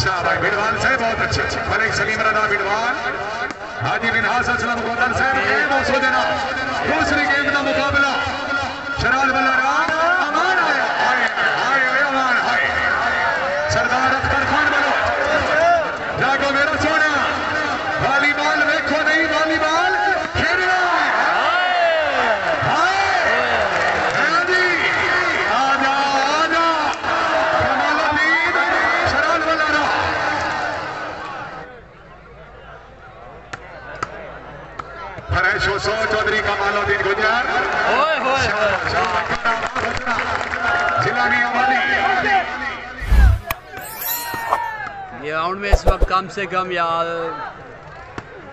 शाबाश बिडवाल से बहुत अच्छे। मलिक सलीम रजा बिडवाल, हाजी मिनहास असलम गोदल से दूसरी गेंद का मुकाबला शराल बल्लाराम अमान आया अमान हाय सरदार अख्तर खान बनो जागो मेरा सोना। वॉलीबॉल देखो नहीं, वॉलीबॉल खेलना चौधरी कमालुद्दीन गुजर जिला मियावाली। ये राउंड में इस वक्त कम से कम यार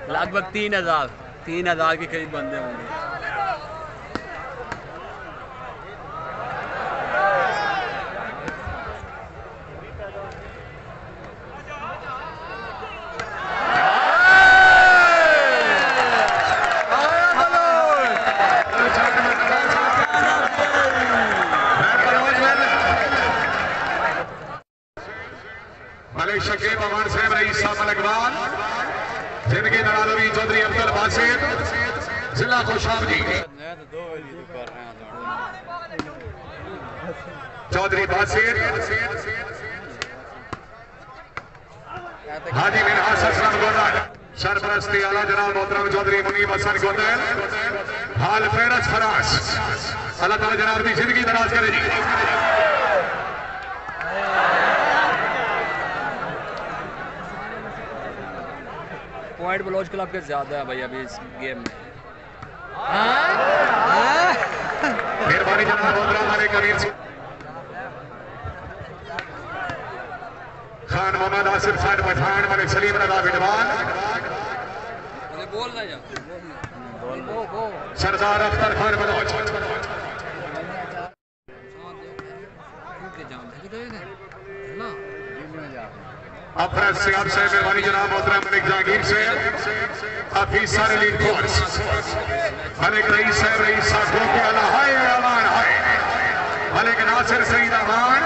लगभग 3,000 के करीब बंदे होंगे। मलिक शकीब अमान साहब रईस साहब अकबाल जिनकी नरालवी चौधरी अब्दुल बासित जिला खुशामदी चौधरी बासित हाजी मिनहास असलम गोदल सरपरस्ती आला जनाब मोहतरम चौधरी मुनीब हसन गोदल हाल फेरस फरास। अल्लाह ताला जनाब की जिंदगी दराज करे जी। पॉइंट बलोच क्लब के ज्यादा है भाई अभी इस गेम में। मेहरबानी जनाब हमारे कबीर खान मोहम्मद आसिफ खान पठान मलिक सलीम रजा बिडवाल बोलना सरदार अख्तर खान बलोच अफरज से आपसे मेहरबानी जनाब मोहतरम मलिक जहांगीर से officer lead force Malik rice साहब रईस साहब के अला हाय अमान हाय मलिक नासिर सईद अमान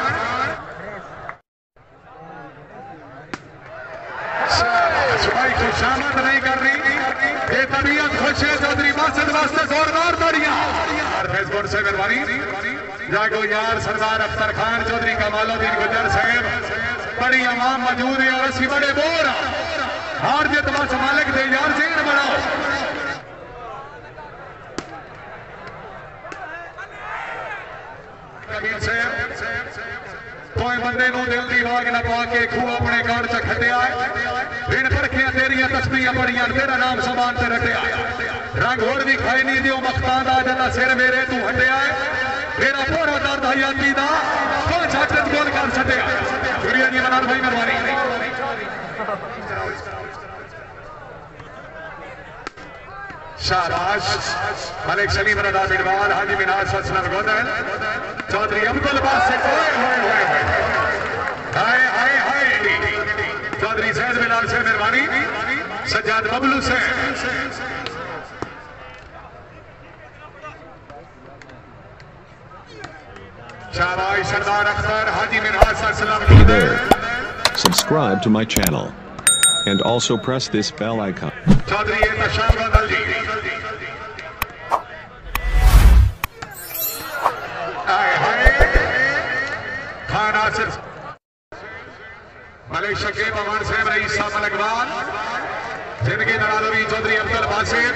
सुबह की शामत नहीं कर रही ये तबीयत खुश है चौधरी बासित वास्ते जोरदार ताड़ियां फेसबुक से मेहरबानी जागो यार सरदार अख्तर खान चौधरी कमालुद्दीन गुजर साहब बड़ी अवाम मौजूद है और असि बड़े बोर हार जित बस मालिक दे यार सीन बनाओ। कबीर साहब कोई बंदे नूं दिल दी वाग ना पा के खूह अपने गढ़ च खटिया बिन परखिया तेरिया तस्बीहां पढ़ियां तेरा नाम समान ते रटिया रंग होर भी खाई नहीं दियो मख्तां दा जदा सिर मेरे तू हटिया मेरा पूरा दर्द हयाती दा को छाटन गोल कर छटिया दुनिया जी मनाल भाई मेहरबानी। शाबाश मलिक सलीम रजा बिडवाल हाजी मिनहास असलम गोदल चौधरी अब्दुल बासित हाय हाय हाय चौधरी सैयद बिलाल से मेहरबानी सज्जाद बबलू से शाबाश सरदार अख्तर हाजी Minhas Aslam गोदल। Subscribe to my channel and also press this bell icon. Chaudhary तशाम गोदल जी खान आसिफ मलिक शकीब अमान साहब रईस साहब अकबाल जिनकी नरालवी चौधरी अब्दुल बासित